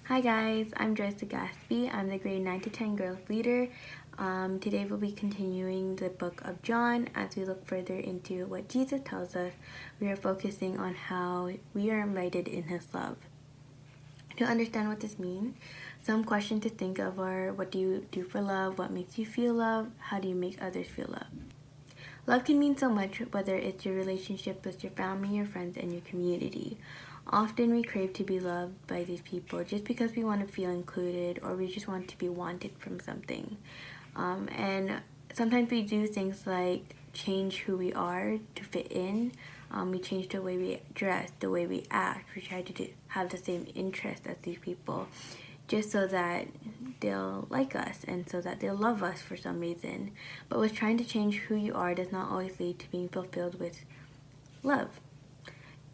Hi guys, I'm Joyce Gatsby. I'm the grade 9 to 10 girls leader. Today we'll be continuing the book of John as we look further into what Jesus tells us. We are focusing on how we are invited in his love. To understand what this means, some questions to think of are: what do you do for love? What makes you feel love? How do you make others feel love? Love can mean so much, whether it's your relationship with your family, your friends, and your community. Often we crave to be loved by these people just because we want to feel included or we just want to be wanted from something. And sometimes we do things like change who we are to fit in. We change the way we dress, the way we act. We try to have the same interests as these people just so that they'll like us and so that they'll love us for some reason. But with trying to change who you are does not always lead to being fulfilled with love.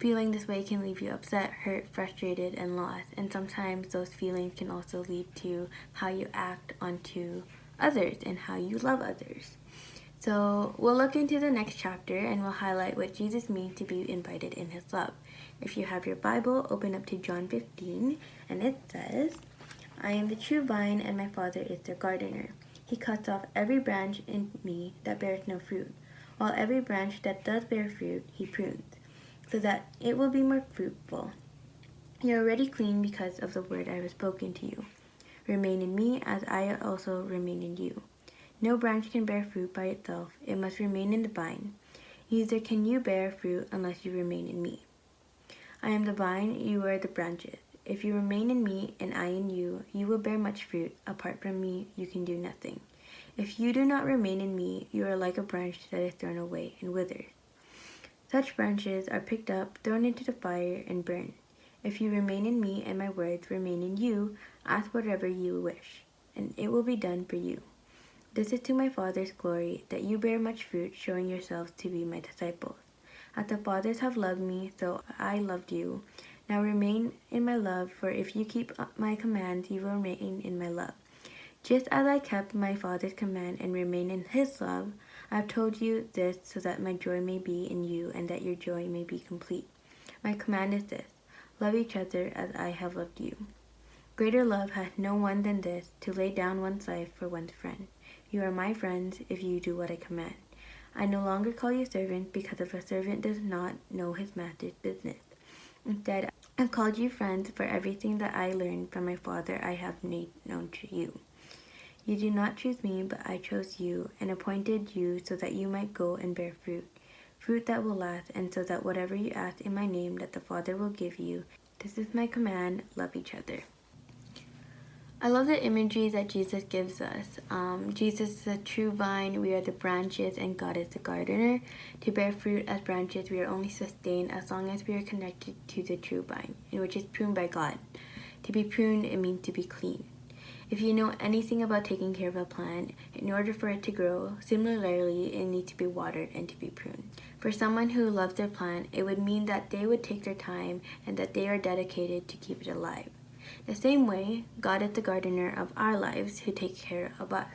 Feeling this way can leave you upset, hurt, frustrated, and lost. And sometimes those feelings can also lead to how you act onto others and how you love others. So we'll look into the next chapter and we'll highlight what Jesus means to be invited in his love. If you have your Bible, open up to John 15, and it says, "I am the true vine, and my Father is the gardener. He cuts off every branch in me that bears no fruit, while every branch that does bear fruit he prunes, so that it will be more fruitful. You are already clean because of the word I have spoken to you. Remain in me as I also remain in you. No branch can bear fruit by itself, it must remain in the vine. Neither can you bear fruit unless you remain in me. I am the vine, you are the branches. If you remain in me and I in you, you will bear much fruit. Apart from me, you can do nothing. If you do not remain in me, you are like a branch that is thrown away and withers. Such branches are picked up, thrown into the fire, and burned. If you remain in me and my words remain in you, ask whatever you wish, and it will be done for you. This is to my Father's glory, that you bear much fruit, showing yourselves to be my disciples. As the fathers have loved me, so I loved you. Now remain in my love, for if you keep my commands, you will remain in my love. Just as I kept my Father's command and remain in his love, I have told you this so that my joy may be in you and that your joy may be complete. My command is this: love each other as I have loved you. Greater love hath no one than this, to lay down one's life for one's friend. You are my friends if you do what I command. I no longer call you servants, because if a servant does not know his master's business. Instead, I've called you friends, for everything that I learned from my Father I have made known to you. You did not choose me, but I chose you and appointed you so that you might go and bear fruit, fruit that will last, and so that whatever you ask in my name that the Father will give you. This is my command: love each other." I love the imagery that Jesus gives us. Jesus is the true vine, we are the branches, and God is the gardener. To bear fruit as branches, we are only sustained as long as we are connected to the true vine, which is pruned by God. To be pruned, it means to be clean. If you know anything about taking care of a plant, in order for it to grow, similarly, it needs to be watered and to be pruned. For someone who loves their plant, it would mean that they would take their time and that they are dedicated to keep it alive. The same way, God is the gardener of our lives who takes care of us.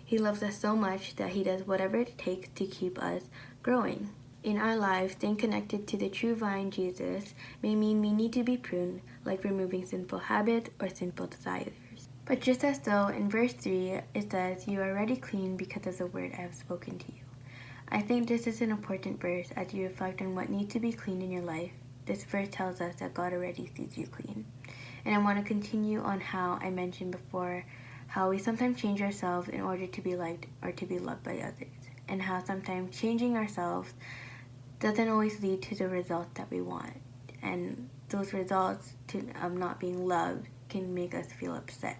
He loves us so much that he does whatever it takes to keep us growing. In our lives, staying connected to the true vine, Jesus, may mean we need to be pruned, like removing sinful habits or sinful desires. But just as though in verse 3 it says, "You are already clean because of the word I have spoken to you." I think this is an important verse as you reflect on what needs to be clean in your life. This verse tells us that God already sees you clean. And I want to continue on how I mentioned before, how we sometimes change ourselves in order to be liked or to be loved by others, and how sometimes changing ourselves doesn't always lead to the results that we want. And those results of not being loved can make us feel upset.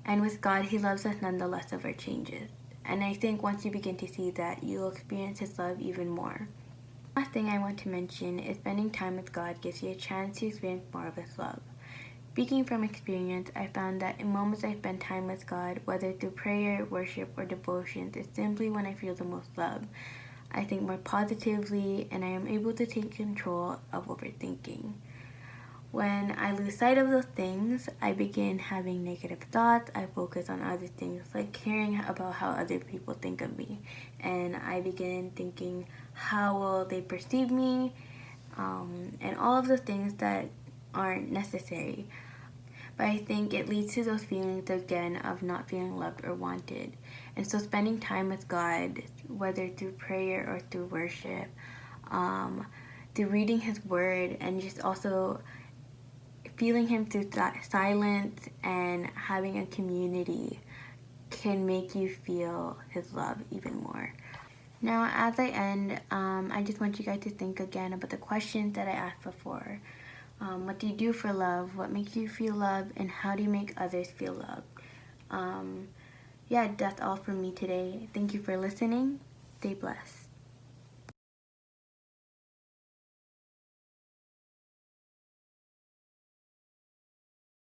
And with God, he loves us nonetheless of our changes. And I think once you begin to see that, you'll experience his love even more. Last thing I want to mention is spending time with God gives you a chance to experience more of his love. Speaking from experience, I found that in moments I spend time with God, whether through prayer, worship, or devotions, is simply when I feel the most love. I think more positively, and I am able to take control of overthinking. When I lose sight of those things, I begin having negative thoughts. I focus on other things, like caring about how other people think of me. And I begin thinking, how will they perceive me? And all of the things that aren't necessary. but I think it leads to those feelings again of not feeling loved or wanted. And so spending time with God, whether through prayer or through worship, through reading His Word, and just also feeling Him through silence and having a community, can make you feel His love even more. Now, as I end, I just want you guys to think again about the questions that I asked before. What do you do for love? What makes you feel loved? And how do you make others feel loved? Yeah, that's all from me today. Thank you for listening. Stay blessed.